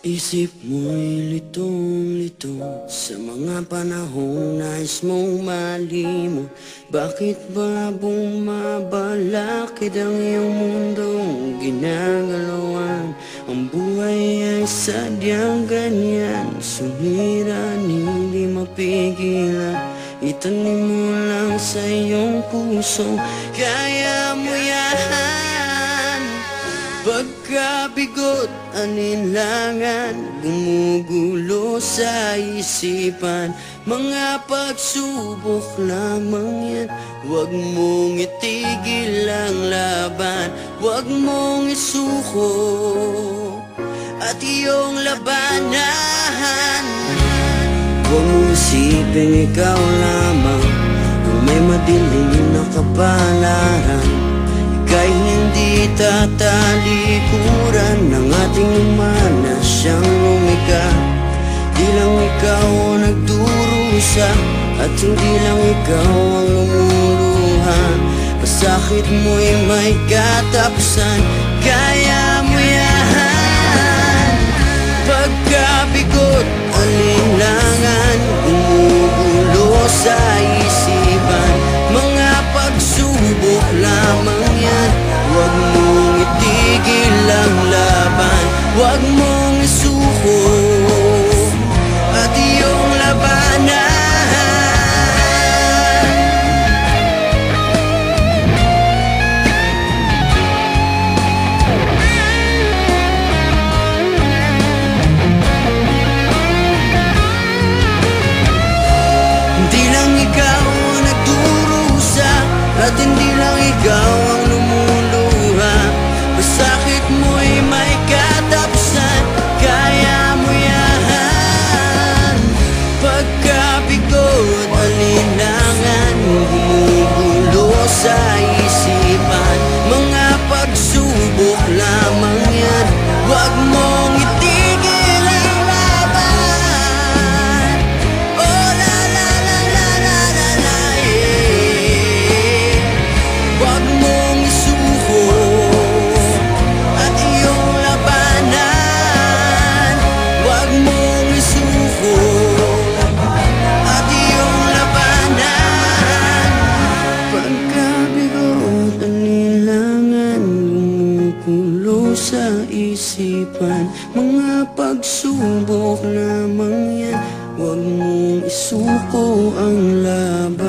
Isip mo'y litong-lito sa mga panahong nais mong malimot. Bakit ba bumabalakid ang iyong mundong ginagalawan? Ang buhay ay sadyang ganyan, sumira hindi mapigilan. Itanim mo lang sa iyong puso, kaya mo yan. Pagkabigot, aninlangan, gumugulo sa isipan. Mga pagsubok lamang yan, huwag mong itigil ang laban. Huwag mong isuko at iyong labanan. Huwag mong isipin ikaw lamang kung may madilim na kapalaran. Ika'y hindi tatalikuran ng ating mana siyang lumika. Di lang ikaw ang nagdurusa at hindi lang ikaw ang lumuluha. Masakit mo'y may katapusan, kaya mo yan. Pagkabigot, alinlangan, gumugulo sa isipan. Mga pagsubok lamang yan, huwag mong itigil ang laban. Huwag mong isuko at iyong labanan. Hindi lang ikaw ang nagdurusa at hindi lang ikaw ang lumuluha. Masakit mo'y may katapusan, kaya mo yan. Pagkabigot, alinlangan, gumugulo sa isipan. Mga pagsubok lamang yan, huwag mong itigil ang laban. Oh la la la la la la la, yeah. Huwag mong isuko at iyong labanan. Huwag mong isuko at iyong labanan. Pagkabigot, alinlangan, gumugulo sa isipan. Mga pagsubok lamang yan, huwag mong isuko ang laban.